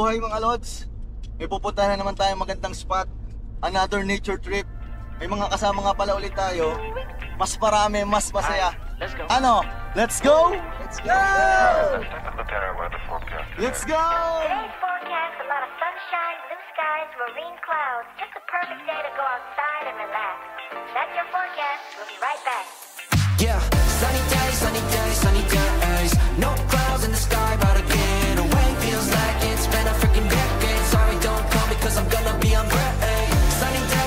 buhay mga lods. May pupuntahan na naman tayong magandang spot. Another nature trip. May mga kasama nga pala ulit tayo. Mas marami, mas masaya. Ano? Let's go! Let's go! Let's go! Today's forecast, a lot of sunshine, blue skies, marine clouds. Just a perfect day to go outside and relax. That's your forecast. We'll be right back. Yeah, sunny days, sunny days, sunny days. No clouds in the sky, about to get away. Feels like it's been a freaking decade. Sorry, don't call me cause I'm gonna be on break.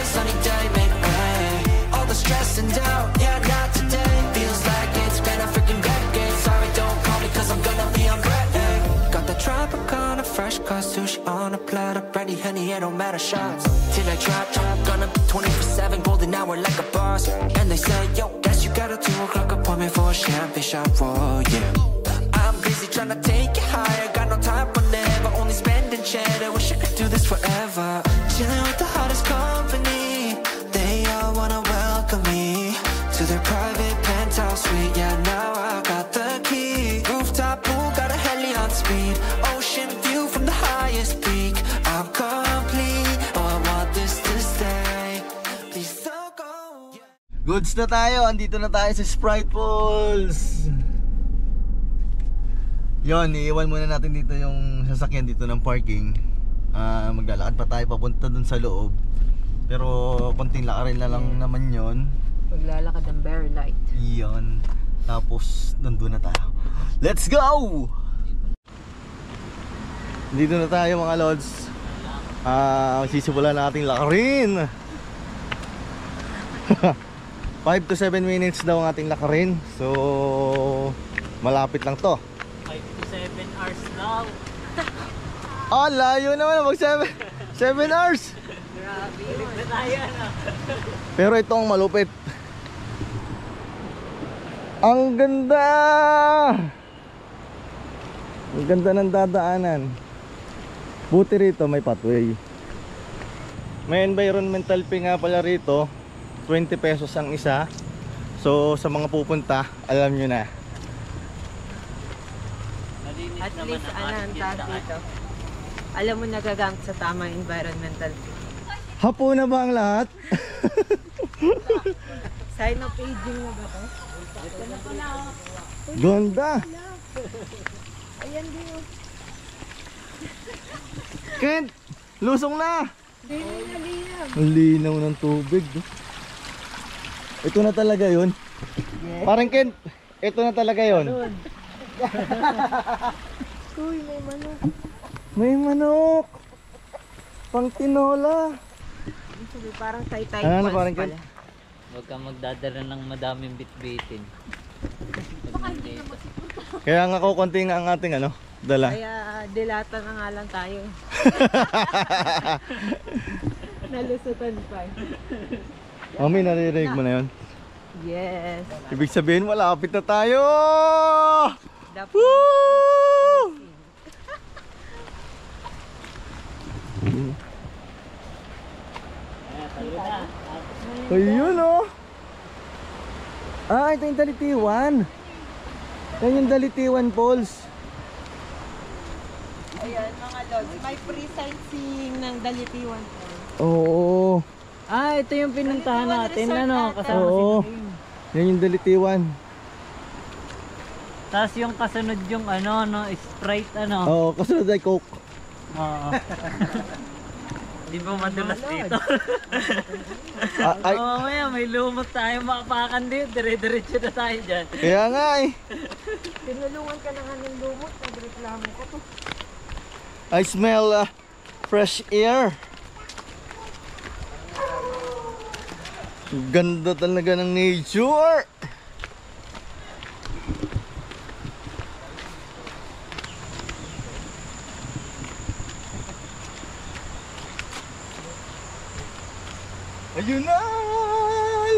Sunny day, make way. All the stress and doubt, yeah, not today. Feels like it's been a freaking decade. Sorry, don't call me cause I'm gonna be on break. Got the Tropicana, fresh cut sushi on a platter. Brandy, honey, it don't matter shots. Till I drop, gonna be 24/7, golden hour like a boss. And they say, yo, guess you got a 2 o'clock appointment for a champagne shot, whoa, yeah. I'm busy trying to take it higher, got no time for never, only spending cheddar. Wish I could do this forever. Chilling with the hottest company, they all wanna welcome me to their private penthouse suite. Yeah, now I got the key. Rooftop pool, got a heli on speed. Ocean view from the highest peak. I'm complete, oh I want this to stay. Please don't go. Goods na tayo, andito na tayo sa Sprite Falls. Yon, iiwan muna natin dito yung sasakyan dito ng parking. Maglalakad pa tayo papunta dun sa loob. Pero konting lakarin na lang naman yon. Maglalakad ng very light. Yon. Tapos nandun na tayo. Let's go! Dito na tayo mga lods. Sisimulan nating lakarin. 5 to 7 minutes daw ang ating lakarin. So malapit lang to. 5 to 7 hours lang. Layo naman mag 7 hours. Grabe yun. Na tayo, ano? Pero ito ang malupit. Ang ganda! Ang ganda ng dadaanan. Buti rito may pathway. May environmental fee nga pala rito. 20 pesos ang isa. So sa mga pupunta, alam nyo na. At least ang tawag dito. Alam mo nagagamit sa tamang environmental fee. Hapo na ba ang lahat? Sign of aging na ba to? Ganda! Ayan din. Kent! Lusong na! Linaw. Ang linaw ng tubig. Ito na talaga yun. Yes. Parang Kent, ito na talaga yun. Uy, may manok. May manok! Pang tinola! Sabi, parang tay-tay Ano, balls parang pala. Huwag kang magdadala ng madaming bitbitin. Kaya nga kukunti nga ang ating dala. Kaya dilata na nga lang tayo. Nalusutan pa. Mami, naririnig mo na yun? Yes. Ibig sabihin, malapit na tayo! Dapat. Woo! Ayun oh! Ito yung Dalitiwan. Yan yung Dalitiwan Falls. Ayan mga lods, may free sightseeing ng Dalitiwan. Oo. Ito yung pinuntahan natin, ano? Kasama Oo. si Jane. Yan yung Dalitiwan. Tapos yung kasunod yung Sprite, Oo, kasunod ay Coke. Oo. Di ba madulas dito? Ay, Mamaya may lumot tayo makapakan dito. Dire-diretso na tayo dyan. kaya nga eh. Tinulungan ka na nga ng lumot, nagreklamo ko to. I smell fresh air. Ganda talaga ng nature. Ayun na!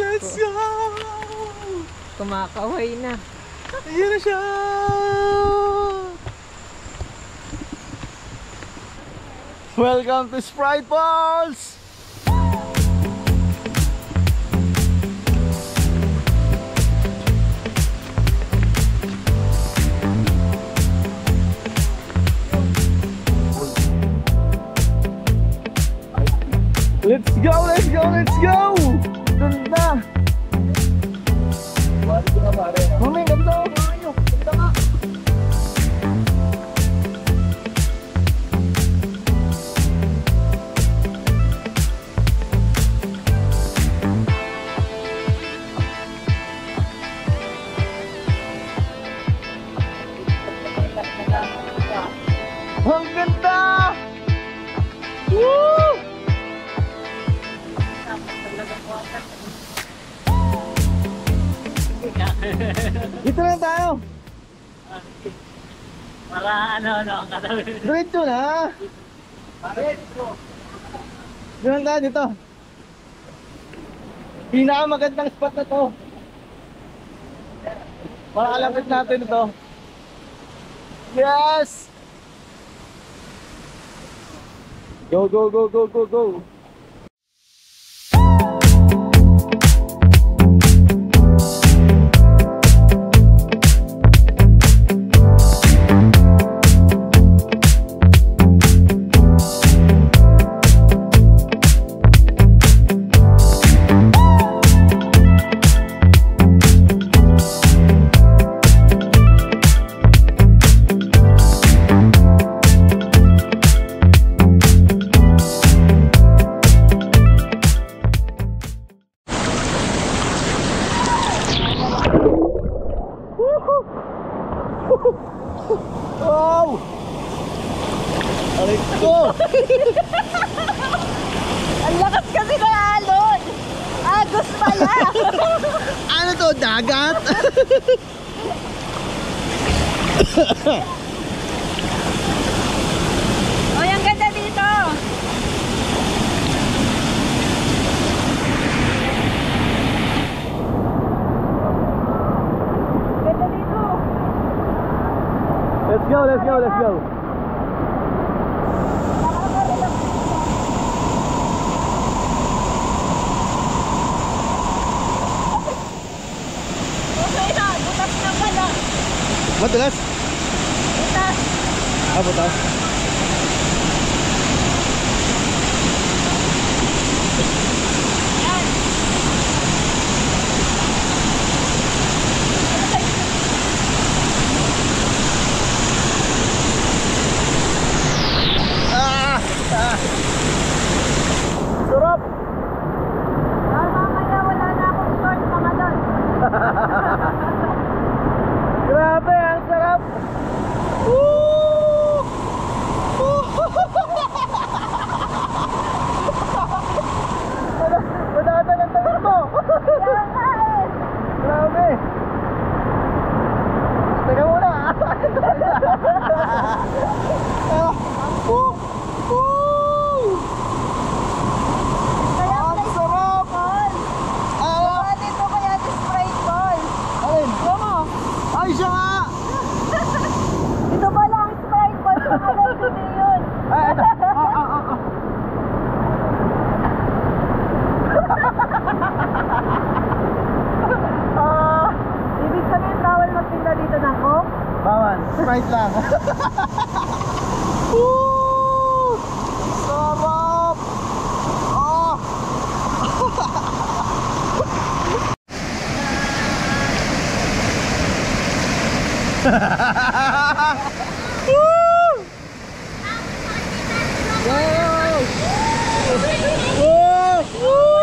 Let's go! Kumakaway na. Ayun na siya! Welcome to Sprite Falls! go, let's go, let's go! Ganda! Mami, ganda! Ganda nga! Ang ganda! Woo! Dito lang tayo. Para ano, ang katabi. Diretso na. Dito lang tayo dito. Pinakamagandang spot na to. Para kalapit natin ito. Yes! Go, go, go, go, go, go! Wow! Aray ko! Ang lakas kasi ng alon! Agos pala! Ano to? Dagat? Oy, ang ganda dito! Ganda dito! Let's go, let's go, let's go! Okay na, butas na pala! Matulas? Butas! Ah, butas. Yan! Ah! Ah! Sarap! Mamaya wala na akong short mga lol. Grabe, ang sarap! Woo! Madadalang tayo mo! Kaya nga eh! Grabe! Teka muna! Ah! Woo! Woo! Kaya Ang sarap! ball! Ah! Baka dito kaya di Sprite ball! Alin? Ano mo? Ay, siya nga! Ito pala ang Sprite ball! Mga lol, hindi yun! Ay, ito! Ah! Ah! Ibig sabihin bawal magtinda dito ng Coke? Bawal, Sprite lang. Woo! Sarap! Ah! Woo! Wow! Woo! Woo!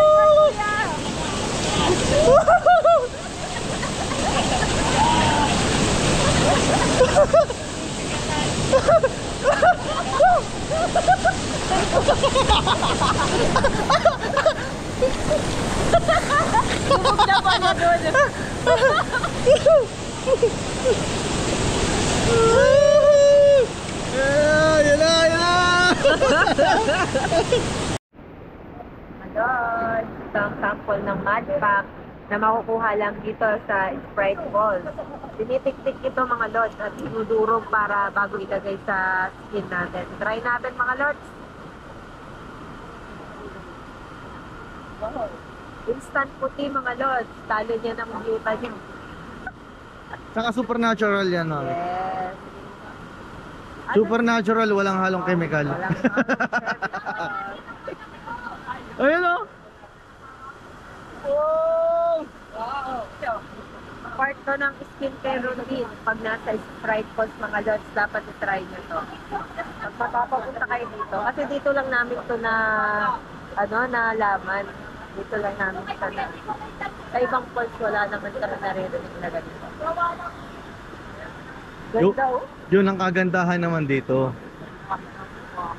Bubog na pa na doon! Yan na, yan na! Malon! Ito ang sample ng mud pack na makukuha lang dito sa Sprite ball. Tinitik-tik ito mga lods at dinudurog para bago ilagay sa skin natin. Try natin mga lods. Instant puti mga lods. Talo niya ng makita niyo. Saka supernatural yan, mami. Yes. Supernatural, walang halong chemical. Walang halong chemical. Ayun o! Ito ng skincare routine. Pag nasa Sprite Falls mga lods, dapat i-try nyo to. Pag mapapapunta kayo dito, kasi dito lang namin to na, nalaman. Dito lang namin ito na. Sa ibang falls, wala naman kami naririnig na ganito. Ganda oh. Yun ang kagandahan naman dito.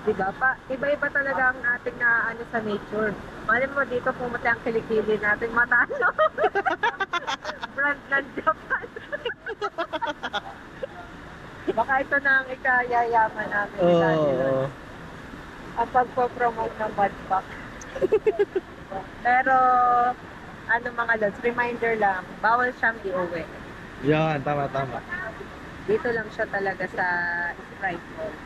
Diba? Iba-iba talaga ang ating na sa nature. Mali mo dito pumunta ang kilikili natin matalo. Brand ng Japan. Baka ito na ang ikayayaman namin. Oo. Ang pagpo-promote ng Badpak. Pero, mga lods, reminder lang, bawal siyang iuwi. Yan, tama. Dito lang siya talaga sa Sprite Falls.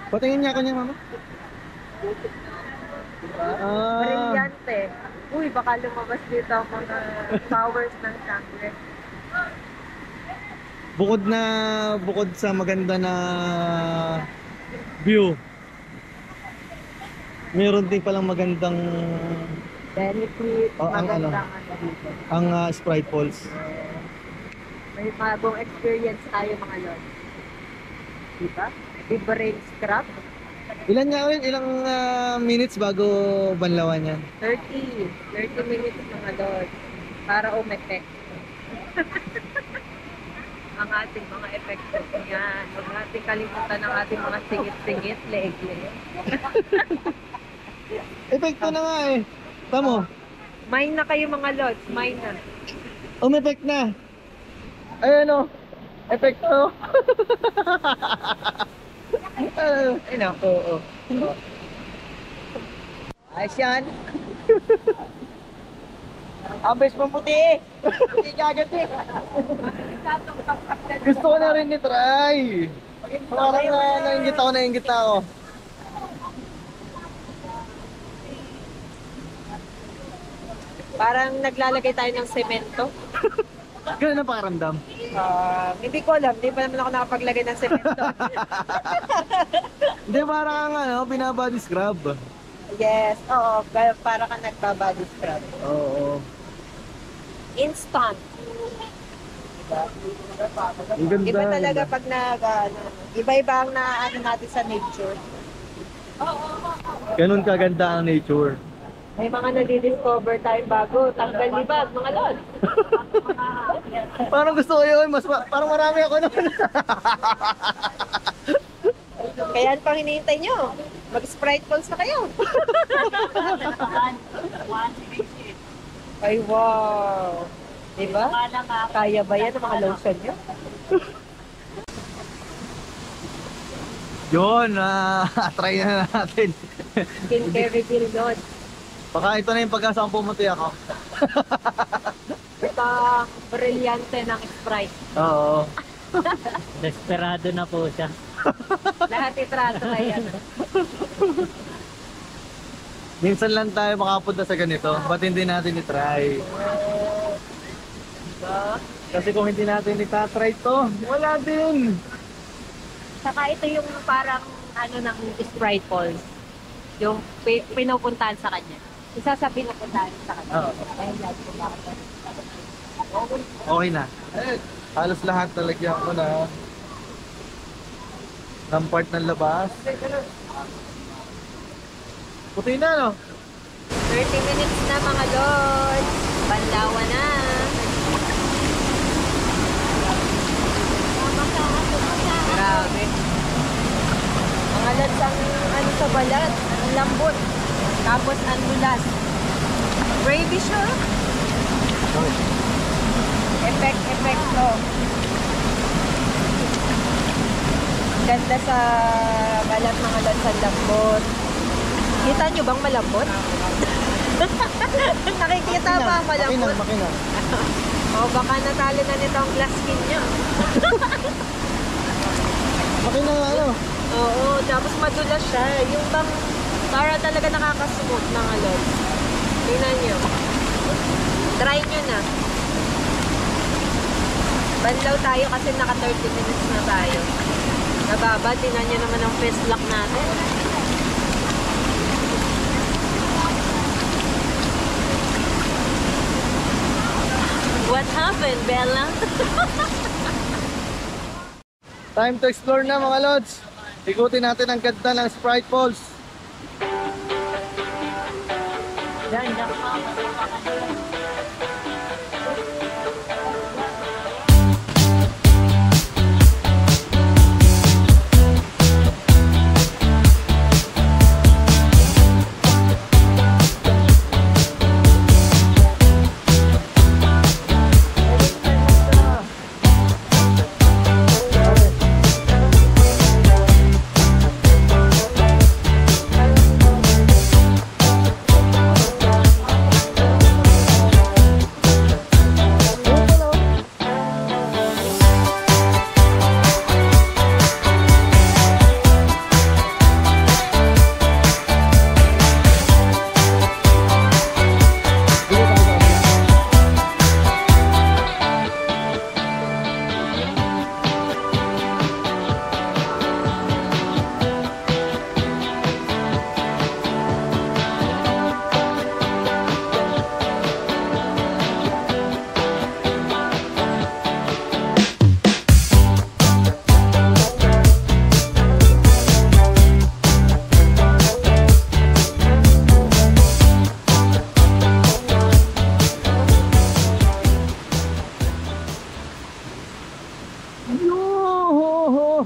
Patingin niya ako niya, mama. Brillante. Uy, baka lumabas dito ang mga powers ng sangre. Bukod sa maganda na view, meron din palang magandang Benefit, magandang dito. ang Sprite Falls. May bagong experience tayo mga lods. Diba? Brain scrub. Ilang minutes bago banlawan yan? 30 minutes mga lods. Para umepek. Ang ating mga epekto niyan. Huwag natin kalimutan ang ating mga singit-singit, leeg-leeg. Epekto na nga eh. Tamo, Mine na kayo mga lods, mine na. umepek na. Ayan o. Epekto. Ay nako, oo. Ayos yan. Abes maputi eh. Hindi kagat eh. Gusto ko na rin i-try. Parang nainggit ako. Parang naglalagay tayo ng semento. Ganun ang pakiramdam. Hindi ko alam, hindi pa naman ako nakapaglagay ng semento. Hindi, parang binabody scrub. Yes, oo, para ka nagbabody scrub. Oo. Instant. Ang ganda. Iba talaga pag iba-iba ang natin sa nature. Ganun kaganda ang nature. May mga nadidiscover tayong bago, tanggal libag, mga lod. Parang gusto ko yun. Parang marami ako naman. Kaya ano pang hinihintay nyo? Mag-Sprite Falls na kayo. Ay, wow. Diba? Kaya ba yan ang mga lotion nyo? Yun, try na natin. Skincare reveal yun. Baka ito na yung pag-asa kong pumuti ako. Ito, brilyante ng Sprite. Oo. Desperado na po siya. Lahat itrato na yan. Minsan lang tayo makapunta sa ganito. Ba't hindi natin i-try? Kasi kung hindi natin itatry to, wala din. Saka ito yung parang ng Sprite Falls. Yung pinupuntahan sa kanya. Isa sa pinupuntahan sa kanya. Oo. Ayun lang po bakit. Okay na. Halos lahat talagyan ko na ng part ng labas. Puti na, no? 30 minutes na mga lords. Banlawa na. Grabe. Mga lords ang sa balat. Ang lambot. Tapos ang mulas. Gravy siya. Effect-to. Ganda sa balat mga lords ang lambot. Kita nyo bang malambot? Nakikita ba ang malambot? Makina. O baka natalo na nito ang glass skin nyo. Makina nga, ano? Oo, tapos madulas siya. Yung bang para talaga nakakasmooth mga lods. Tingnan nyo. Try nyo na. Banlaw tayo kasi naka 30 minutes na tayo. Nababa, tingnan nyo naman ang face lock natin. What happened? Ben, bell lang. Time to explore na mga lods. Ikutin natin ang ganda ng Sprite Falls. Yan, yan pa.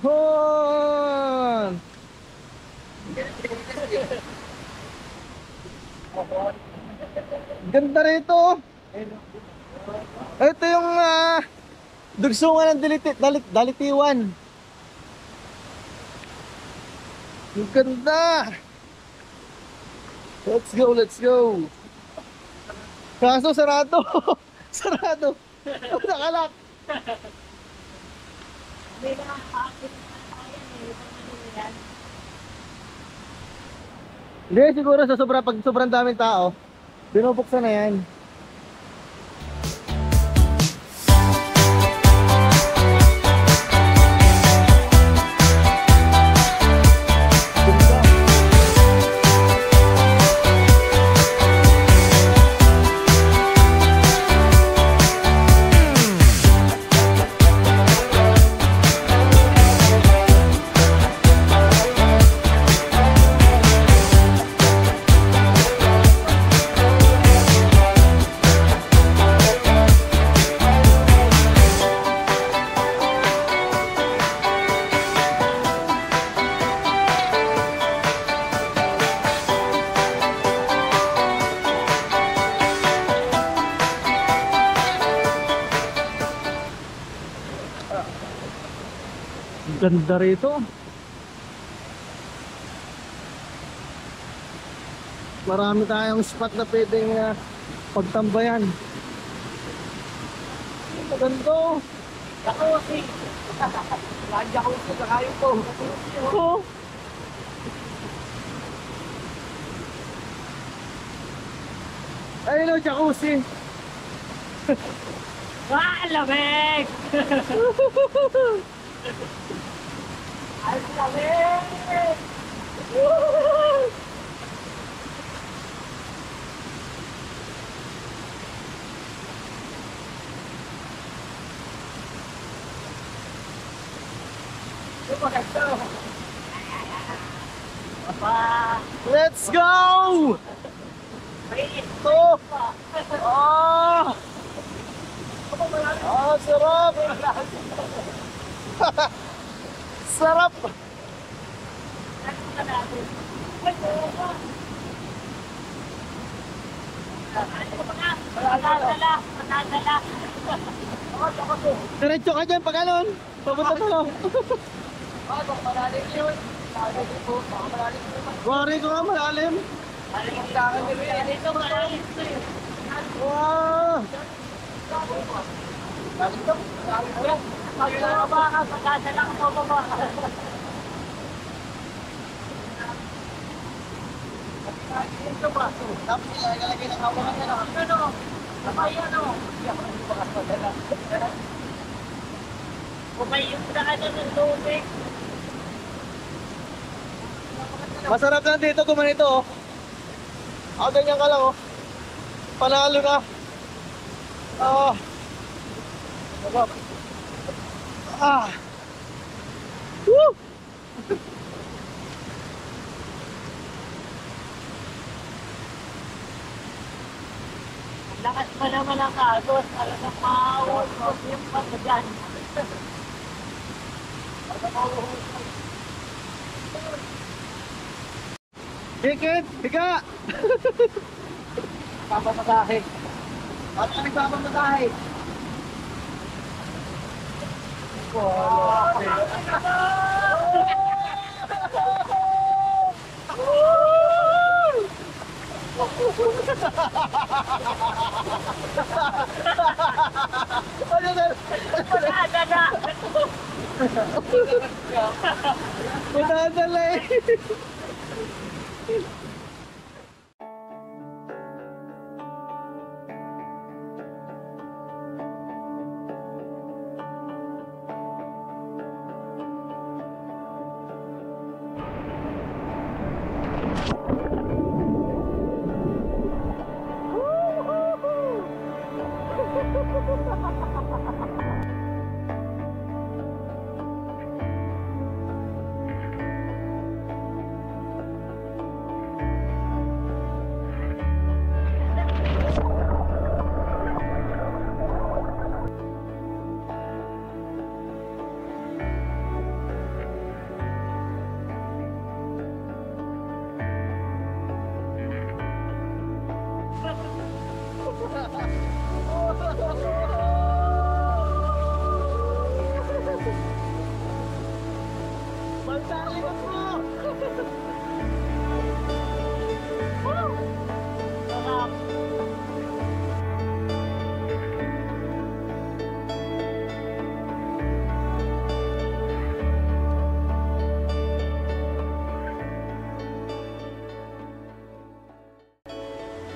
Yohohohon! Ganda rito. Ito yung dugsungan ng Dalitiwan. Ang ganda. Let's go, let's go. Kaso sarado. Sarado. Nakalak. Hindi, siguro sa pag sobrang daming tao, binubuksan na yan. Ganda rito. Marami tayong spot na pwedeng pagtambayan. Maganda. Jacuzzi. Jacuzzi, kakayo ko. Oh. Ayun o, jacuzzi. Ah, lamig! Ang lamig! Let's go! Ito! Ah! Ah, sarap! Sarap! Diretso ka dyan pag anon. Papunta na lang. Wari ko nga malalim. Wow! Tapos ilalagay ng hawakan na lang. Pumayos na ka na ng tubig. Masarap lang dito kung manito oh. Ganyan ka lang oh. Panalo na. Ah! Woo! Lakas pa naman ang agos. Talagang maawag mo yung pagkagan. Hikit! Higa! Papamagahe. Ba't ka nagpapamatahe? Madadala eh!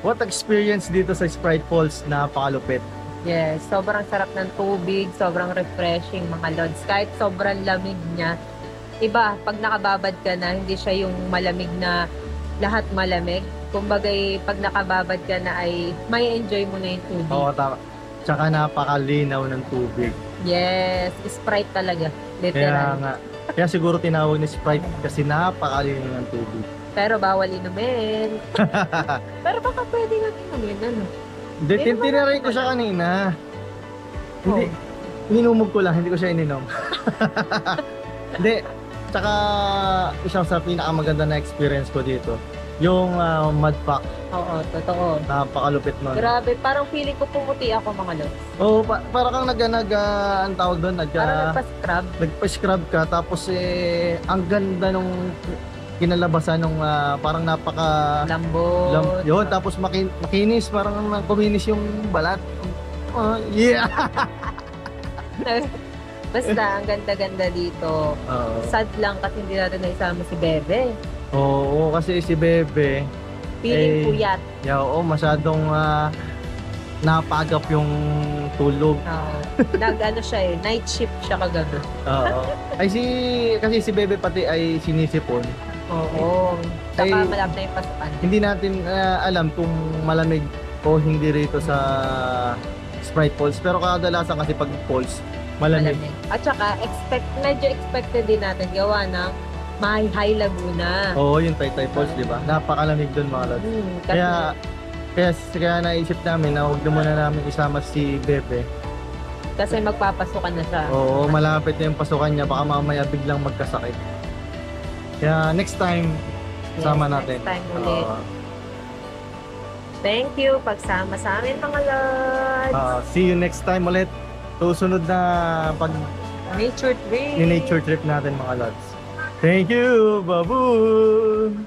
What experience dito sa Sprite Falls? Napakalupit. Yes, sobrang sarap ng tubig, sobrang refreshing mga lods. Kahit sobrang lamig niya, iba, pag nakababad ka na, hindi siya yung malamig na lahat malamig. Kumbaga, pag nakababad ka na ay may enjoy mo na yung tubig. Oo, tama. Tsaka napakalinaw ng tubig. Yes, Sprite talaga, Kaya literal. nga. Kaya siguro tinawag ni Sprite kasi napakalinaw ng tubig. Pero bawal inumin. Pero baka pwede nga inumin, ano? Hindi, Hindi naman tinaray ko natin siya kanina. Hindi, minumog ko lang, hindi ko siya ininom. Hindi, tsaka isa sa pinakamaganda na experience ko dito, yung mud pack, Oo, totoo. napakalupit nun. Grabe, parang feeling ko pumuti ako mga lods. Oo, para kang ang tawag doon, Parang nagpa-scrub. nagpa-scrub ka, tapos ang ganda nung kinalabasan nung parang napaka Lambot. yun, tapos makinis, parang kuminis yung balat. Yeah! Basta, ang ganda-ganda dito. Oo. Sad lang kasi hindi natin naisama si Bebe. Oo, kasi si Bebe, Feeling Eh, puyat. oo, masyadong napagap yung tulog. Oo. Nag-ano siya night shift siya kagabi. Oo. Kasi si Bebe pati ay sinisipon. Oo. Saka Ay, malapit na yung pasukan. Hindi natin alam kung malamig o hindi rito sa Sprite Falls. Pero kadalasan kasi pag falls, malamig. At saka, medyo expected din natin gawa ng High Laguna. Oo, yung Taytay Falls, di ba? Napakalamig doon mga lods. Kasi, Kaya naisip namin na huwag na muna namin isama si Bebe. kasi magpapasukan na siya. Oo, malapit na yung pasukan niya. Baka mamaya biglang magkasakit. Kaya next time, sama natin. Next time ulit. Oo. Thank you pagsama sa amin mga lods. See you next time ulit. Susunod na Nature trip. nature trip natin mga lods. Thank you, babu!